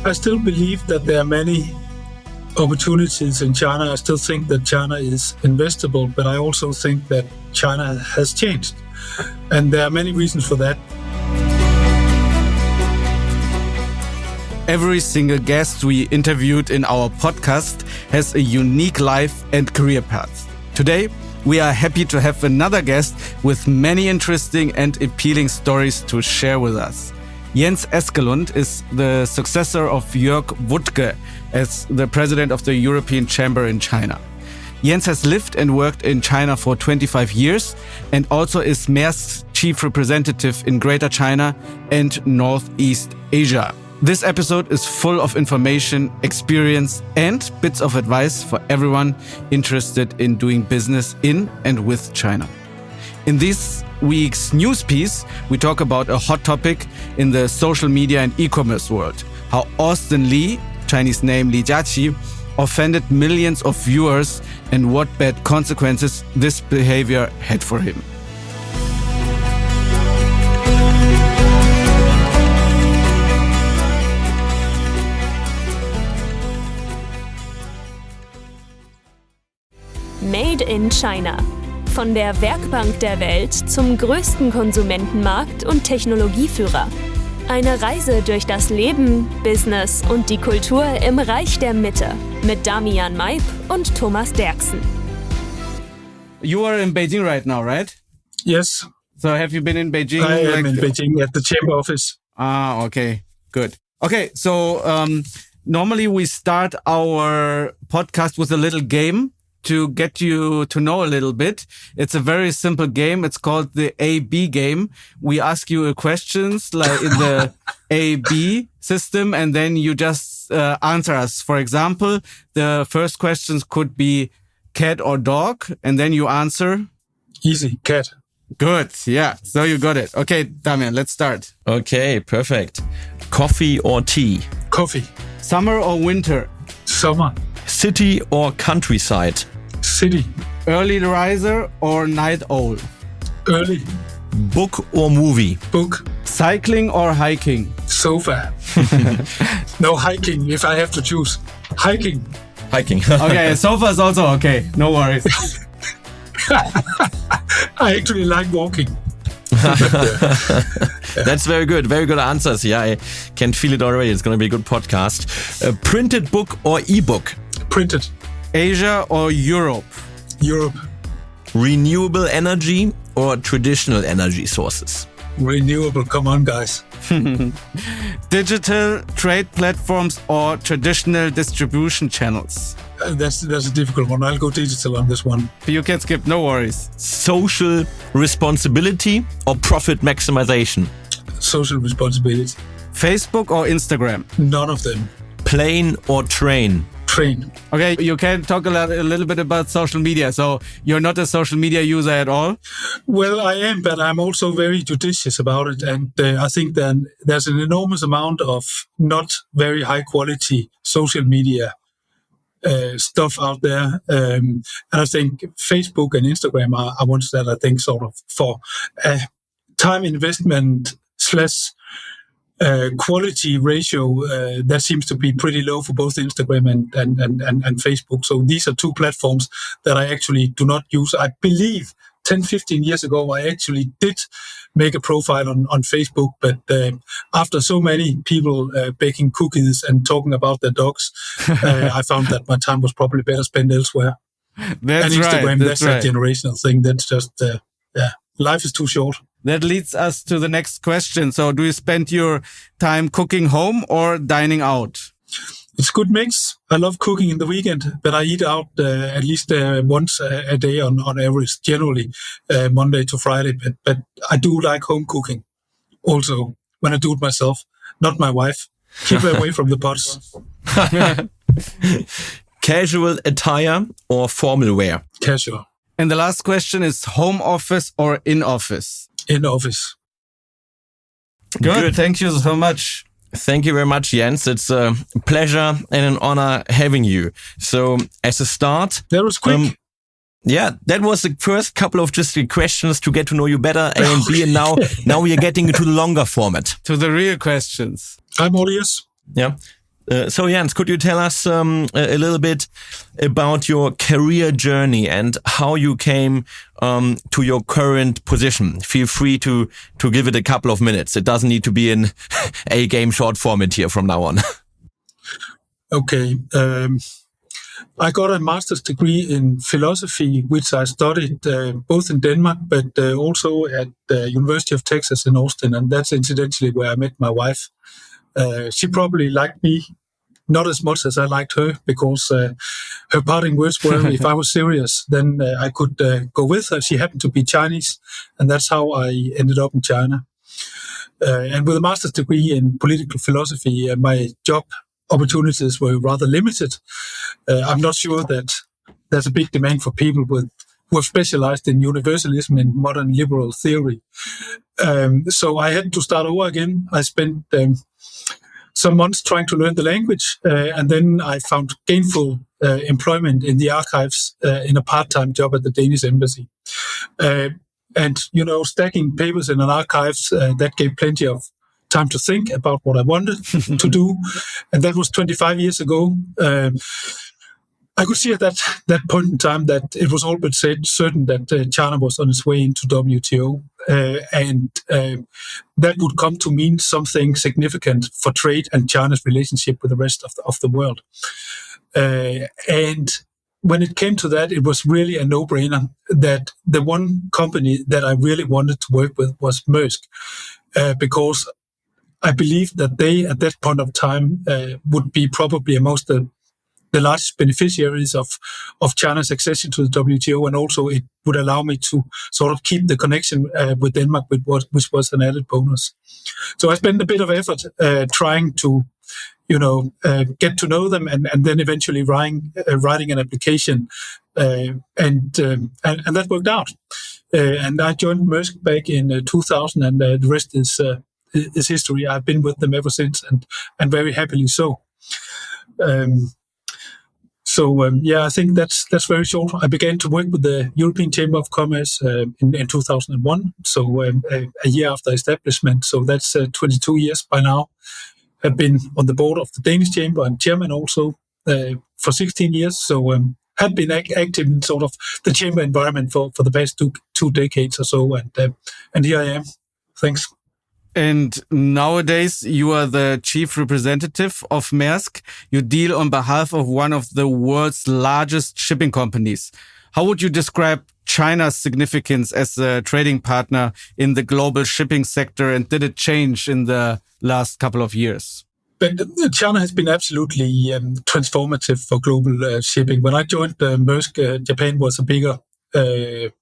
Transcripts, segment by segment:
I still believe that there are many opportunities in China. I still think that China is investable, but I also think that China has changed. And there are many reasons for that. Every single guest we interviewed in our podcast has a unique life and career path. Today, we are happy to have another guest with many interesting and appealing stories to share with us. Jens Eskelund is the successor of Jörg Wuttke as the president of the European Chamber in China. Jens has lived and worked in China for 25 years and also is Maersk's chief representative in Greater China and Northeast Asia. This episode is full of information, experience, and bits of advice for everyone interested in doing business in and with China. In this week's news piece, we talk about a hot topic in the social media and e-commerce world: how Austin Lee, Chinese name Li Jiaqi, offended millions of viewers and what bad consequences this behavior had for him. Made in China. Von der Werkbank der Welt zum größten Konsumentenmarkt und Technologieführer. Eine Reise durch das Leben, Business und die Kultur im Reich der Mitte mit Damian, Maib und Thomas Derksen. You are in Beijing right now, right? Yes. So have you been in Beijing? I am in Beijing at the chamber office. Ah, okay, good. Okay, so normally we start our podcast with a little game to get you to know a little bit. It's a very simple game. It's called the A-B game. We ask you questions like in the A-B system, and then you just answer us. For example, the first questions could be cat or dog, and then you answer. Easy, cat. Good. Yeah. So you got it. Okay, Damian, let's start. Okay, perfect. Coffee or tea? Coffee. Summer or winter? Summer. City or countryside? City. Early riser or night owl? Early. Book or movie? Book. Cycling or hiking? Sofa. No, hiking if I have to choose. Hiking. Hiking. Okay, sofa is also okay. No worries. I actually like walking. That's very good. Very good answers. Yeah, I can feel it already. It's going to be a good podcast. Printed book or ebook? Printed. Asia or Europe? Europe. Renewable energy or traditional energy sources? Renewable. Come on, guys. Digital trade platforms or traditional distribution channels? That's a difficult one. I'll go digital on this one. You can skip, no worries. Social responsibility or profit maximization? Social responsibility. Facebook or Instagram? None of them. Plane or train? Train. Okay, you can talk a little bit about social media. So you're not a social media user at all? Well, I am, but I'm also very judicious about it. And I think then there's an enormous amount of not very high quality social media stuff out there. And I think Facebook and Instagram are ones that I think sort of for time investment / quality ratio that seems to be pretty low for both Instagram and Facebook. So these are two platforms that I actually do not use. I believe 10-15 years ago I actually did make a profile on Facebook, but after so many people baking cookies and talking about their dogs, I found that my time was probably better spent elsewhere. That's and Instagram, right. that's a generational thing. That's just life is too short. That leads us to the next question. So do you spend your time cooking home or dining out? It's a good mix. I love cooking in the weekend, but I eat out at least once a day on average, generally Monday to Friday. But I do like home cooking also when I do it myself, not my wife. Keep her away from the pots. Casual attire or formal wear? Casual. And the last question is home office or in office? In office. Good. Thank you so much. Thank you very much, Jens. It's a pleasure and an honor having you. So as a start... That was quick. Yeah, that was the first couple of just questions to get to know you better, A and B, and now we are getting into the longer format. To the real questions. I'm all ears. Yeah. So Jens, could you tell us a little bit about your career journey and how you came to your current position? Feel free to give it a couple of minutes. It doesn't need to be in a game short format here from now on. Okay. I got a master's degree in philosophy, which I studied both in Denmark, but also at the University of Texas in Austin. And that's incidentally where I met my wife. She probably liked me not as much as I liked her, because her parting words were, if I was serious, then I could go with her. She happened to be Chinese, and that's how I ended up in China. And with a master's degree in political philosophy, my job opportunities were rather limited. I'm not sure that there's a big demand for people who have specialized in universalism and modern liberal theory. So I had to start over again. I spent some months trying to learn the language, and then I found gainful employment in the archives in a part-time job at the Danish embassy. And, stacking papers in an archives, that gave plenty of time to think about what I wanted to do. And that was 25 years ago. I could see at that point in time that it was all but certain that China was on its way into WTO, and that would come to mean something significant for trade and China's relationship with the rest of the world. And when it came to that, it was really a no-brainer that the one company that I really wanted to work with was Maersk, because I believed that they, at that point of time, would be probably amongst the largest beneficiaries of China's accession to the WTO, and also it would allow me to sort of keep the connection with Denmark, which was an added bonus. So I spent a bit of effort trying to, get to know them, and then eventually writing an application, and that worked out. And I joined Maersk back in 2000, and the rest is history. I've been with them ever since, and very happily so. I think that's very short. I began to work with the European Chamber of Commerce in 2001, so a year after establishment. So that's 22 years by now. I've been on the board of the Danish Chamber and chairman also for 16 years. So have been active in sort of the chamber environment for the past two decades or so, and here I am. Thanks. And nowadays, you are the chief representative of Maersk. You deal on behalf of one of the world's largest shipping companies. How would you describe China's significance as a trading partner in the global shipping sector, and did it change in the last couple of years? But China has been absolutely transformative for global shipping. When I joined Maersk, Japan was a bigger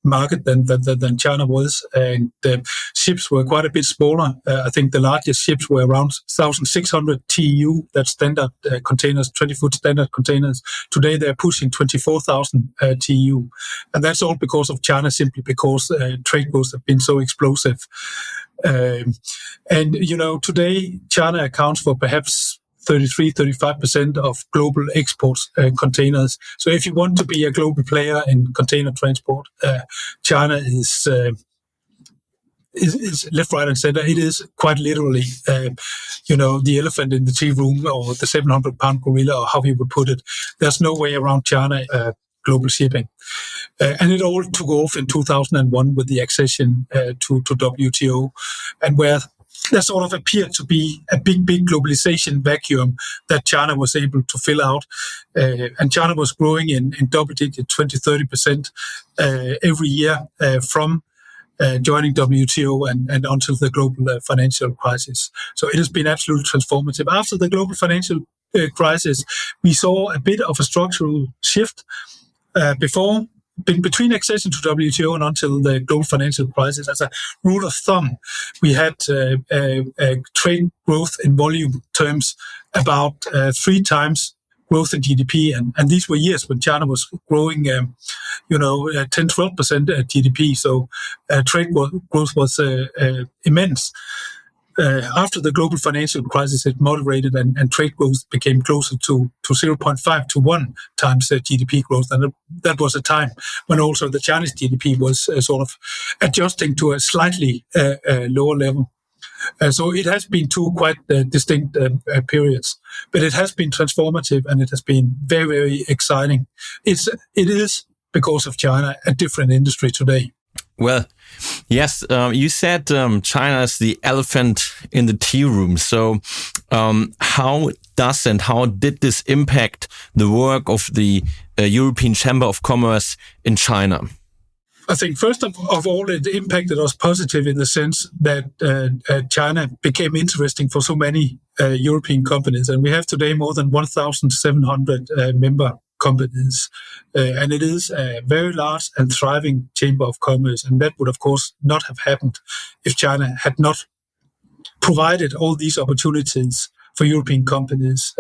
market than China was, and ships were quite a bit smaller. I think the largest ships were around 1,600 TEU, that's standard containers, 20-foot standard containers. Today they're pushing 24,000 TEU, and that's all because of China, simply because trade growth have been so explosive. Today China accounts for perhaps 33-35% of global exports containers. So if you want to be a global player in container transport, China is left, right, and center. It is quite literally, the elephant in the tea room, or the 700-pound gorilla, or how you would put it. There's no way around China global shipping. And it all took off in 2001 with the accession to WTO, and where there sort of appeared to be a big globalization vacuum that China was able to fill out. And China was growing in double digit, 20-30% every year from joining WTO and until the global financial crisis. So it has been absolutely transformative. After the global financial crisis, we saw a bit of a structural shift between accession to WTO and until the global financial crisis. As a rule of thumb, we had trade growth in volume terms about 3 times growth in GDP, and these were years when China was growing, 10-12% GDP. So trade growth was immense. After the global financial crisis, it moderated, and trade growth became closer to 0.5 to 1 times GDP growth. And that was a time when also the Chinese GDP was sort of adjusting to a slightly lower level. So it has been two quite distinct periods, but it has been transformative and it has been very, very exciting. It is, because of China, a different industry today. Well, yes, you said China is the elephant in the tea room. So how did this impact the work of the European Chamber of Commerce in China? I think first of all, it impacted us positive in the sense that China became interesting for so many European companies. And we have today more than 1,700 member companies. And it is a very large and thriving chamber of commerce. And that would, of course, not have happened if China had not provided all these opportunities for European companies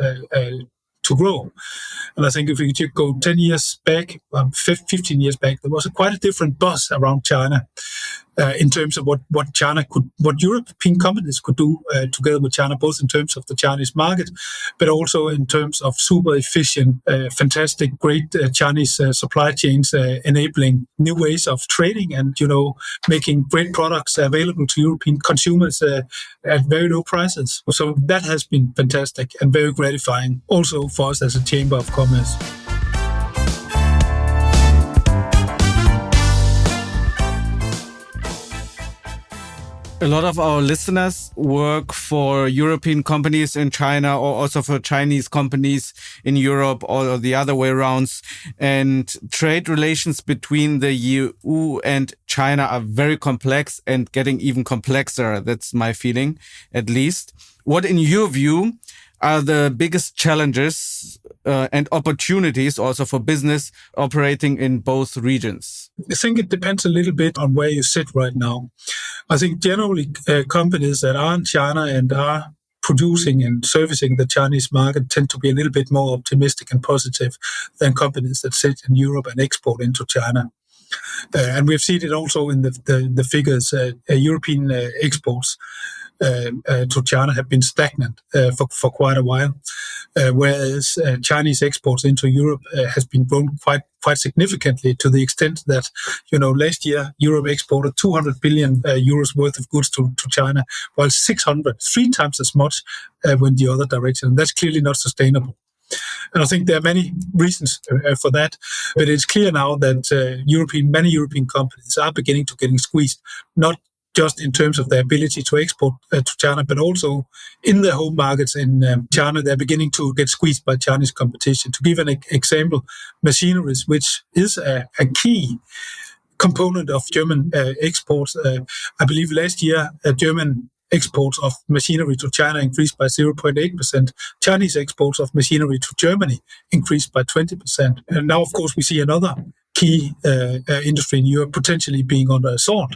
to grow. And I think if we could go 10 years back, 15 years back, there was quite a different buzz around China in terms of what European companies could do together with China, both in terms of the Chinese market, but also in terms of super efficient, fantastic, great Chinese supply chains, enabling new ways of trading and, making great products available to European consumers at very low prices. So that has been fantastic and very gratifying also for us as a Chamber of Commerce. A lot of our listeners work for European companies in China or also for Chinese companies in Europe or the other way around. And trade relations between the EU and China are very complex and getting even complexer. That's my feeling, at least. What, in your view, are the biggest challenges and opportunities also for business operating in both regions? I think it depends a little bit on where you sit right now. I think generally companies that are in China and are producing and servicing the Chinese market tend to be a little bit more optimistic and positive than companies that sit in Europe and export into China. And we've seen it also in the figures. European exports to China have been stagnant for quite a while, whereas Chinese exports into Europe has been grown quite significantly, to the extent that last year Europe exported 200 billion euros worth of goods to China, while 3 times as much went the other direction. And that's clearly not sustainable. And I think there are many reasons for that, but it's clear now that many European companies are beginning to getting squeezed, not just in terms of their ability to export to China, but also in their home markets in China, they're beginning to get squeezed by Chinese competition. To give an example, machineries, which is a key component of German exports. I believe last year, German exports of machinery to China increased by 0.8%. Chinese exports of machinery to Germany increased by 20%. And now, of course, we see another key industry in Europe potentially being under assault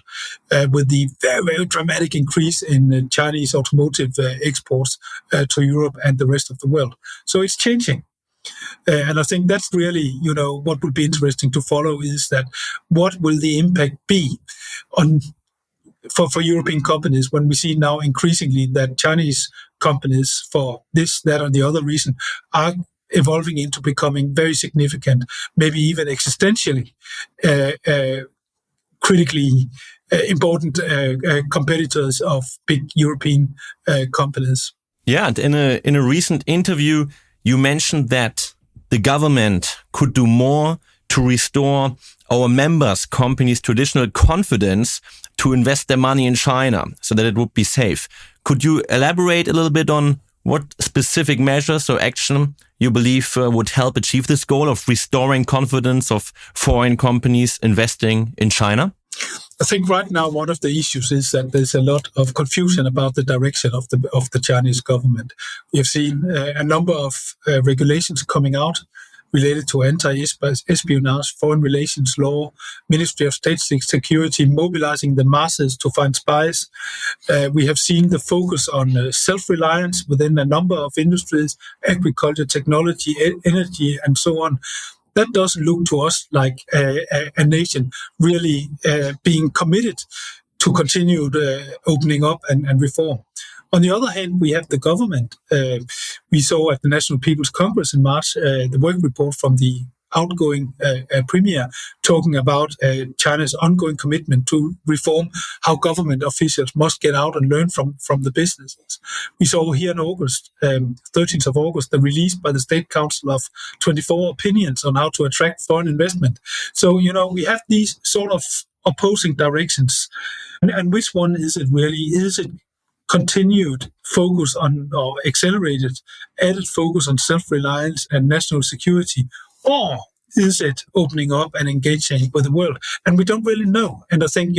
with the very, very dramatic increase in Chinese automotive exports to Europe and the rest of the world. So it's changing. And I think that's really, what would be interesting to follow is that what will the impact be on for European companies when we see now increasingly that Chinese companies, for this, that, or the other reason, are evolving into becoming very significant, maybe even existentially critically important competitors of big European companies. Yeah, and in a recent interview, you mentioned that the government could do more to restore our members' companies' traditional confidence to invest their money in China so that it would be safe. Could you elaborate a little bit on what specific measures or action you believe would help achieve this goal of restoring confidence of foreign companies investing in China? I think right now one of the issues is that there's a lot of confusion about the direction of the Chinese government. We have seen a number of regulations coming out related to anti-espionage, foreign relations law, Ministry of State Security mobilizing the masses to find spies. We have seen the focus on self-reliance within a number of industries, agriculture, technology, energy, and so on. That doesn't look to us like a nation really being committed to continued opening up and reform. On the other hand, we have the government. We saw at the National People's Congress in March the work report from the outgoing premier talking about China's ongoing commitment to reform how government officials must get out and learn from the businesses. We saw here in August, 13th of August, the release by the State Council of 24 opinions on how to attract foreign investment. So, we have these sort of opposing directions. And which one is it really? Is it continued focus on, or accelerated, added focus on self-reliance and national security? Or is it opening up and engaging with the world? And we don't really know. And I think,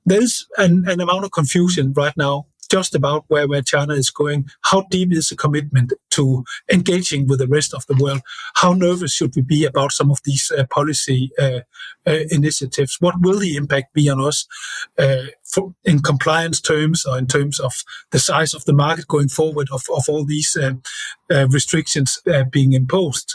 there's an amount of confusion right now just about where China is going. How deep is the commitment to engaging with the rest of the world? How nervous should we be about some of these policy initiatives? What will the impact be on us in compliance terms, or in terms of the size of the market going forward of all these restrictions being imposed?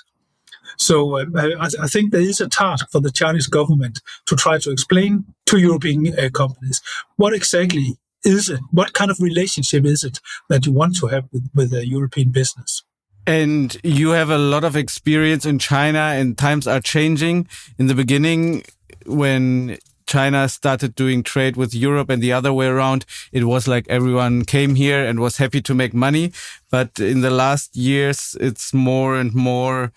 So I think there is a task for the Chinese government to try to explain to European companies what exactly is it? What kind of relationship is it that you want to have with the European business? And you have a lot of experience in China, and times are changing. In the beginning, when China started doing trade with Europe and the other way around, it was like everyone came here and was happy to make money. But in the last years, it's more and more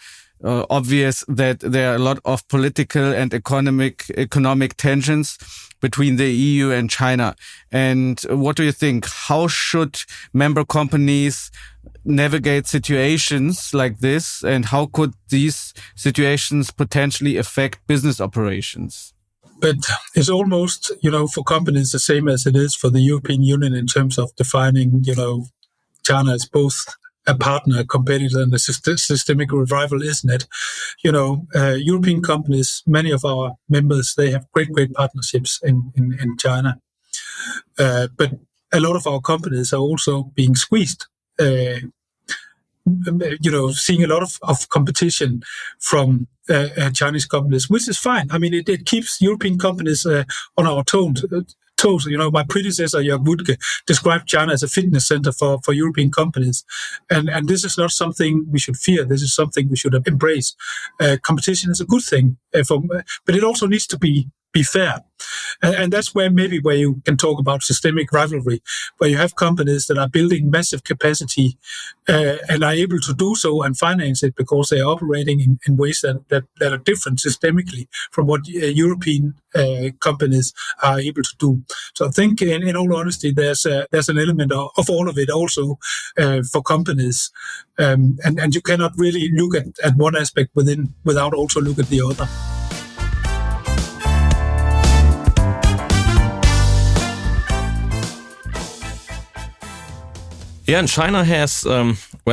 obvious that there are a lot of political and economic tensions between the EU and China. And what do you think? How should member companies navigate situations like this? And how could these situations potentially affect business operations? But it's almost, for companies the same as it is for the European Union in terms of defining, China as both a partner, a competitor, and a systemic rival, isn't it? European companies, many of our members, they have great partnerships in China. But a lot of our companies are also being squeezed. Seeing a lot of competition from Chinese companies, which is fine. I mean, it keeps European companies on our toes. My predecessor, Jörg Wuttke, described China as a fitness center for European companies. And this is not something we should fear. This is something we should embrace. Competition is a good thing, but it also needs to be fair. And that's where you can talk about systemic rivalry, where you have companies that are building massive capacity and are able to do so and finance it because they are operating in ways that are different systemically from what European companies are able to do. So I think, in all honesty, there's an element of all of it also for companies, and you cannot really look at one aspect without also look at the other. Yeah, and China has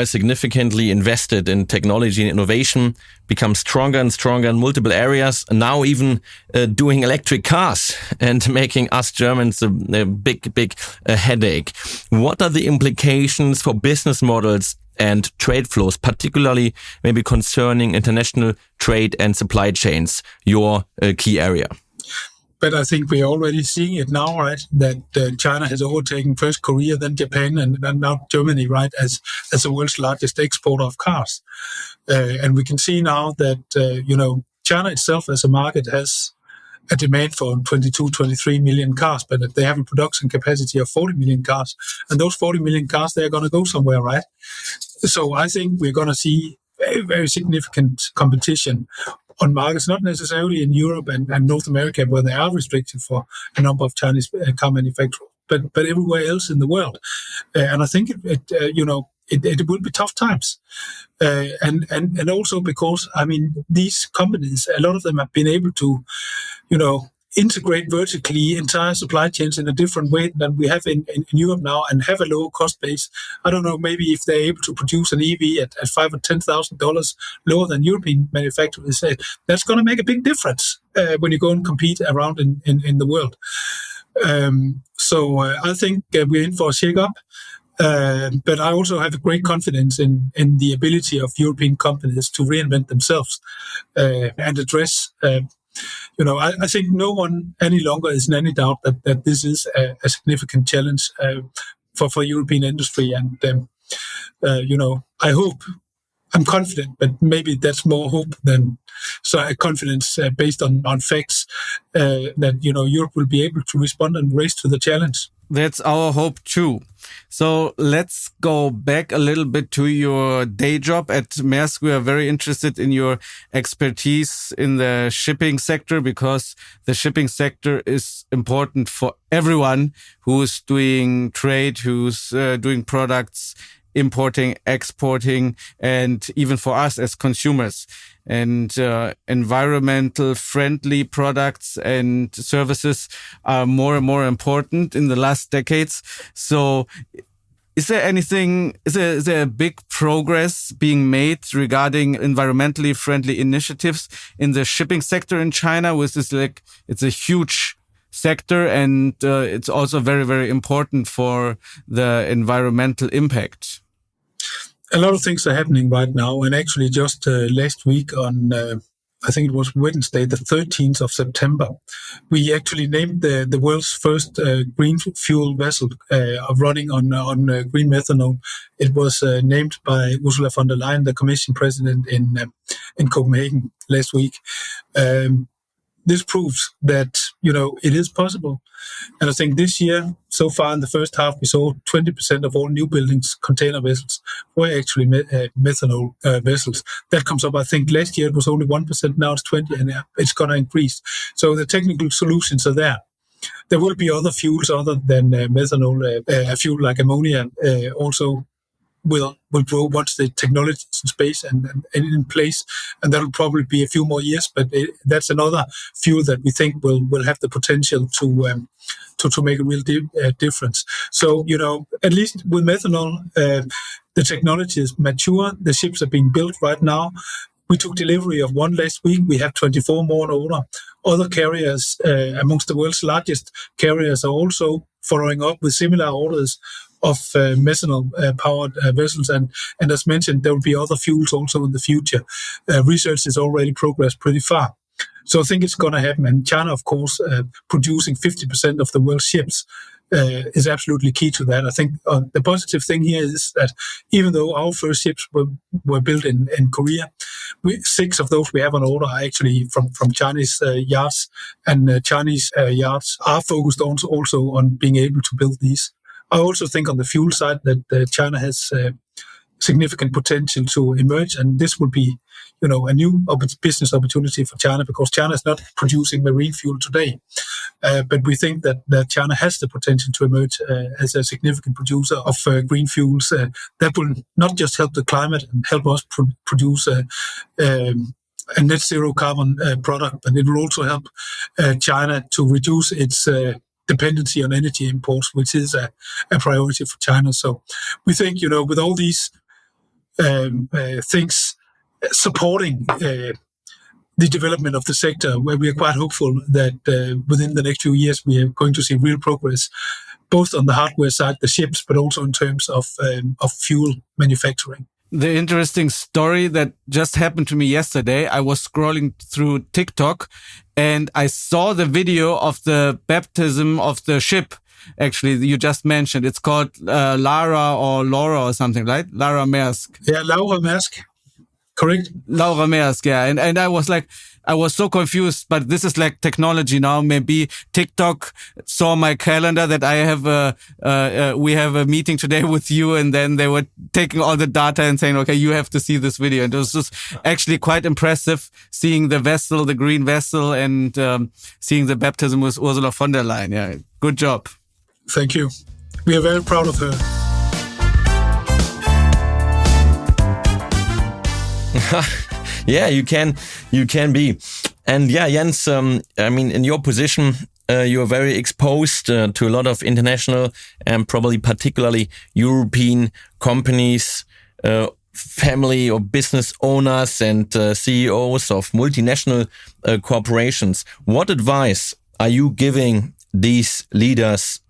significantly invested in technology and innovation, become stronger and stronger in multiple areas, and now even doing electric cars and making us Germans a big headache. What are the implications for business models and trade flows, particularly maybe concerning international trade and supply chains, your key area? But I think we're already seeing it now, right? That China has overtaken first Korea, then Japan, and now Germany, right, as the world's largest exporter of cars. And we can see now that, China itself as a market has a demand for 22, 23 million cars, but they have a production capacity of 40 million cars. And those 40 million cars, they're going to go somewhere, right? So I think we're going to see very, very significant competition on markets, not necessarily in Europe and North America, where there are restrictions for a number of Chinese car manufacturers, but everywhere else in the world. And I think it will be tough times. And also because, these companies, a lot of them have been able to, integrate vertically entire supply chains in a different way than we have in Europe now, and have a lower cost base. I don't know, maybe if they're able to produce an EV at $5,000 or $10,000 lower than European manufacturers, that's going to make a big difference when you go and compete around in the world. So I think we're in for a shake-up. But I also have a great confidence in the ability of European companies to reinvent themselves and address. I think no one any longer is in any doubt that this is a significant challenge for European industry, and I I'm confident, but maybe that's more hope than confidence based on facts that Europe will be able to respond and raise to the challenge. That's our hope too. So let's go back a little bit to your day job at Maersk. We are very interested in your expertise in the shipping sector, because the shipping sector is important for everyone who's doing trade, who's doing products, importing, exporting, and even for us as consumers. And environmental friendly products and services are more and more important in the last decades. So is there a big progress being made regarding environmentally friendly initiatives in the shipping sector in China? It's a huge sector, and it's also very, very important for the environmental impact. A lot of things are happening right now, and actually just last week on, I think it was Wednesday, the 13th of September, we actually named the world's first green fuel vessel running on green methanol. It was named by Ursula von der Leyen, the Commission President in Copenhagen last week. This proves that, it is possible. And I think this year, so far in the first half, we saw 20% of all new buildings, container vessels, were actually methanol vessels. That comes up, I think last year it was only 1%, now it's 20%, and it's going to increase. So the technical solutions are there. There will be other fuels other than methanol, a fuel like ammonia also will grow once the technology is in space and in place, and that'll probably be a few more years. But that's another fuel that we think will have the potential to make a real difference. So at least with methanol, the technology is mature. The ships are being built right now. We took delivery of one last week. We have 24 more on order. Other carriers, amongst the world's largest carriers, are also following up with similar orders of methanol-powered vessels. And as mentioned, there will be other fuels also in the future. Research has already progressed pretty far. So I think it's going to happen. And China, of course, producing 50% of the world's ships is absolutely key to that. I think the positive thing here is that even though our first ships were built in Korea, 6 of those we have on order are actually from Chinese yards, and Chinese yards are focused also on being able to build these. I also think on the fuel side that China has significant potential to emerge, and this will be, a new business opportunity for China, because China is not producing marine fuel today. But we think that China has the potential to emerge as a significant producer of green fuels that will not just help the climate and help us produce a net zero carbon product, but it will also help China to reduce its dependency on energy imports, which is a priority for China. So we think, with all these things supporting the development of the sector, where we are quite hopeful that within the next few years we are going to see real progress, both on the hardware side, the ships, but also in terms of fuel manufacturing. The interesting story that just happened to me yesterday, I was scrolling through TikTok and I saw the video of the baptism of the ship. Actually, you just mentioned it's called Lara or something, right? Lara Maersk. Yeah, Laura Maersk. Correct. Laura Maersk, yeah. And I was so confused, but this is like technology now. Maybe TikTok saw my calendar that I have we have a meeting today with you, and then they were taking all the data and saying, okay, you have to see this video. And it was just actually quite impressive seeing the vessel, the green vessel, and seeing the baptism with Ursula von der Leyen. Yeah, good job. Thank you. We are very proud of her. Yeah, you can be. And yeah, Jens, I mean, in your position, you're very exposed to a lot of international and probably particularly European companies, family or business owners and CEOs of multinational corporations. What advice are you giving these leaders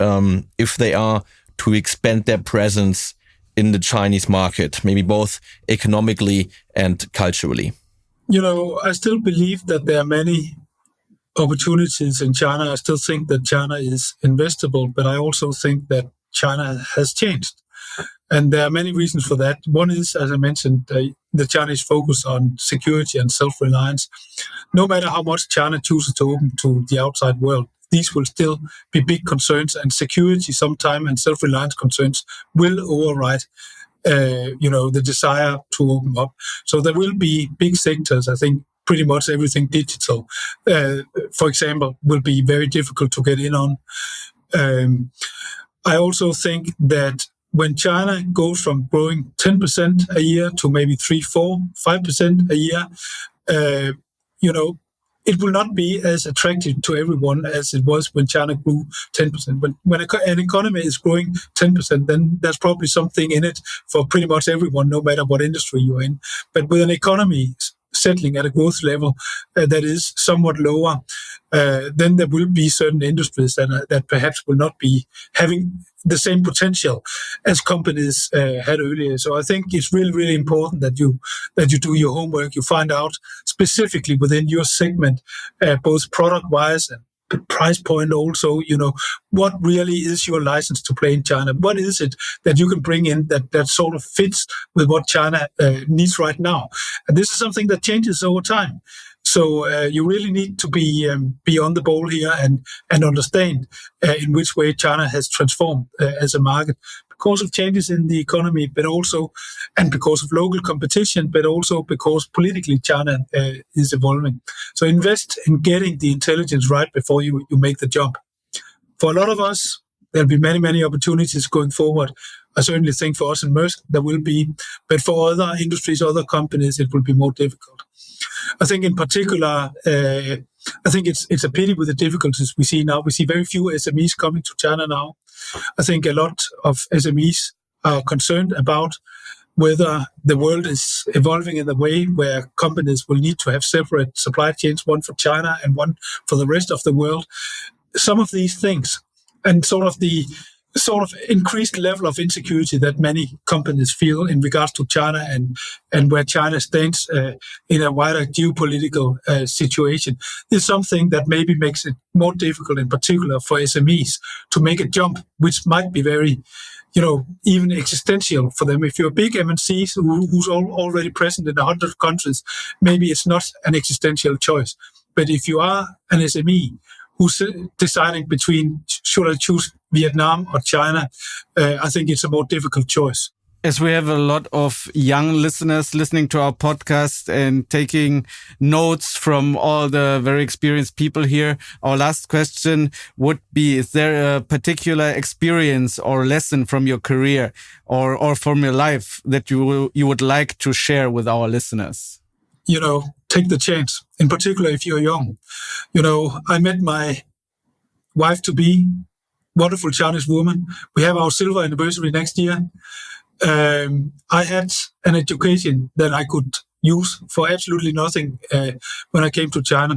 if they are to expand their presence in the Chinese market, maybe both economically and culturally? I still believe that there are many opportunities in China. I still think that China is investable, but I also think that China has changed. And there are many reasons for that. One is, as I mentioned, the Chinese focus on security and self-reliance. No matter how much China chooses to open to the outside world, these will still be big concerns, and security sometime and self-reliance concerns will override the desire to open up. So there will be big sectors, I think pretty much everything digital, for example, will be very difficult to get in on. I also think that when China goes from growing 10% a year to maybe 3, 4, 5% a year, it will not be as attractive to everyone as it was when China grew 10%. When an economy is growing 10%, then there's probably something in it for pretty much everyone, no matter what industry you're in. But with an economy settling at a growth level that is somewhat lower, then there will be certain industries that perhaps will not be having the same potential as companies had earlier. So I think it's really, really important that you do your homework. You find out specifically within your segment, both product-wise and price point also, what really is your license to play in China? What is it that you can bring in that sort of fits with what China needs right now? And this is something that changes over time. So you really need to be on the ball here and understand in which way China has transformed as a market because of changes in the economy, but also, and because of local competition, but also because politically China is evolving. So invest in getting the intelligence right before you make the jump. For a lot of us, there'll be many, many opportunities going forward. I certainly think for us in Maersk, there will be, but for other industries, other companies, it will be more difficult. I think in particular, I think it's a pity with the difficulties we see now. We see very few SMEs coming to China now. I think a lot of SMEs are concerned about whether the world is evolving in a way where companies will need to have separate supply chains, one for China and one for the rest of the world. Some of these things and sort of increased level of insecurity that many companies feel in regards to China and where China stands in a wider geopolitical situation is something that maybe makes it more difficult, in particular for SMEs, to make a jump, which might be very, even existential for them. If you're a big MNC who's already present in 100 countries, maybe it's not an existential choice. But if you are an SME who's deciding between should I choose Vietnam or China, I think it's a more difficult choice. As we have a lot of young listeners listening to our podcast and taking notes from all the very experienced people here, our last question would be, is there a particular experience or lesson from your career or from your life that you would like to share with our listeners? Take the chance, in particular if you're young. I met my wife-to-be, wonderful Chinese woman. We have our silver anniversary next year. I had an education that I could use for absolutely nothing when I came to China.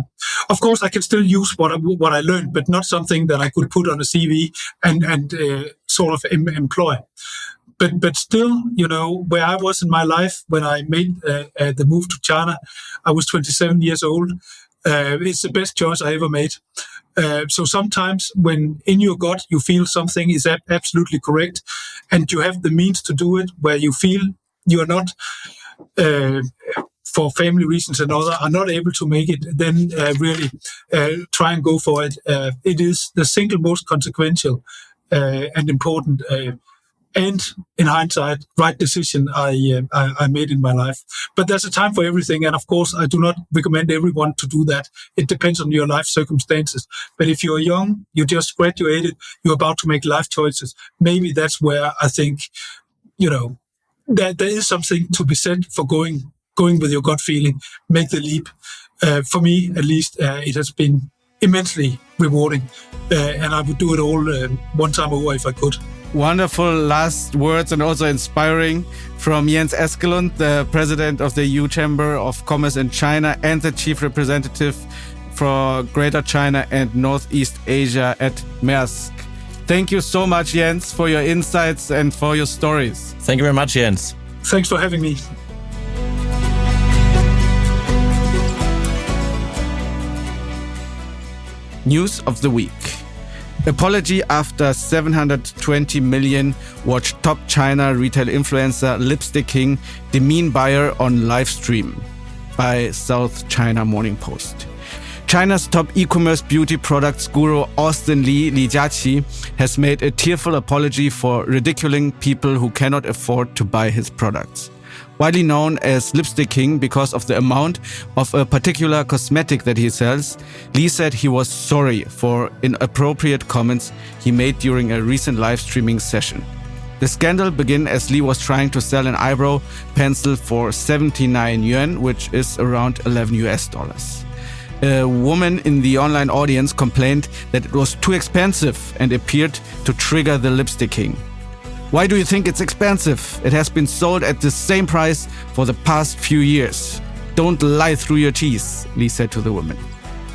Of course, I can still use what I learned, but not something that I could put on a CV and sort of employ. But still, where I was in my life when I made the move to China, I was 27 years old. It's the best choice I ever made. So sometimes when in your gut you feel something is absolutely correct and you have the means to do it, where you feel you are not, for family reasons and other, are not able to make it, then really try and go for it. It is the single most consequential and important and in hindsight, right decision I made in my life. But there's a time for everything. And of course, I do not recommend everyone to do that. It depends on your life circumstances. But if you're young, you just graduated, you're about to make life choices, maybe that's where I think, there is something to be said for going with your gut feeling, make the leap. For me, at least, it has been immensely rewarding. And I would do it all one time over if I could. Wonderful last words and also inspiring from Jens Eskelund, the president of the EU Chamber of Commerce in China and the chief representative for Greater China and Northeast Asia at Maersk. Thank you so much, Jens, for your insights and for your stories. Thank you very much, Jens. Thanks for having me. News of the week. Apology after 720 million watched top China retail influencer Lipstick King demean buyer on live stream by South China Morning Post. China's top e-commerce beauty products guru Austin Li Jiaqi has made a tearful apology for ridiculing people who cannot afford to buy his products. Widely known as Lipstick King because of the amount of a particular cosmetic that he sells, Li said he was sorry for inappropriate comments he made during a recent live streaming session. The scandal began as Li was trying to sell an eyebrow pencil for 79 yuan, which is around $11. A woman in the online audience complained that it was too expensive and appeared to trigger the Lipstick King. Why do you think it's expensive? It has been sold at the same price for the past few years. Don't lie through your teeth, Li said to the woman.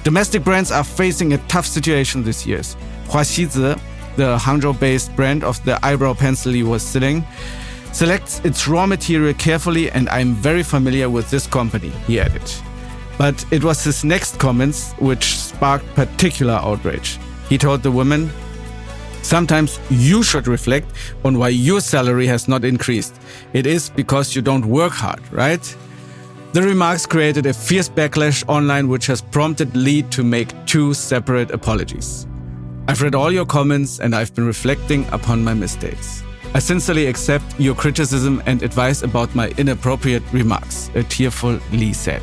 Domestic brands are facing a tough situation this year. Huaxizi, the Hangzhou-based brand of the eyebrow pencil he was selling, selects its raw material carefully, and I'm very familiar with this company, he added. But it was his next comments which sparked particular outrage. He told the woman, "Sometimes you should reflect on why your salary has not increased. It is because you don't work hard, right?" The remarks created a fierce backlash online which has prompted Li to make 2 separate apologies. "I've read all your comments and I've been reflecting upon my mistakes. I sincerely accept your criticism and advice about my inappropriate remarks," a tearful Li said.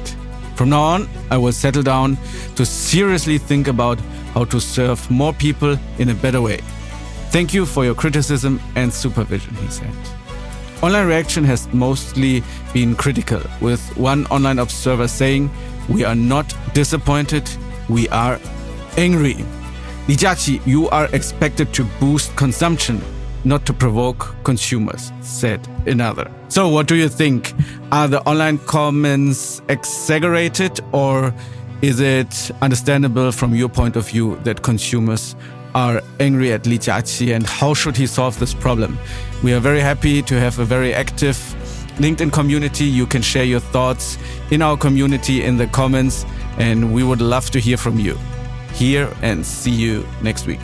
"From now on, I will settle down to seriously think about how to serve more people in a better way. Thank you for your criticism and supervision," he said. Online reaction has mostly been critical, with one online observer saying, "We are not disappointed, we are angry. Li Jiaqi, you are expected to boost consumption, not to provoke consumers," said another. So what do you think? Are the online comments exaggerated, or is it understandable from your point of view that consumers are angry at Li Jiaqi, and how should he solve this problem? We are very happy to have a very active LinkedIn community. You can share your thoughts in our community in the comments, and we would love to hear from you. Here, and see you next week.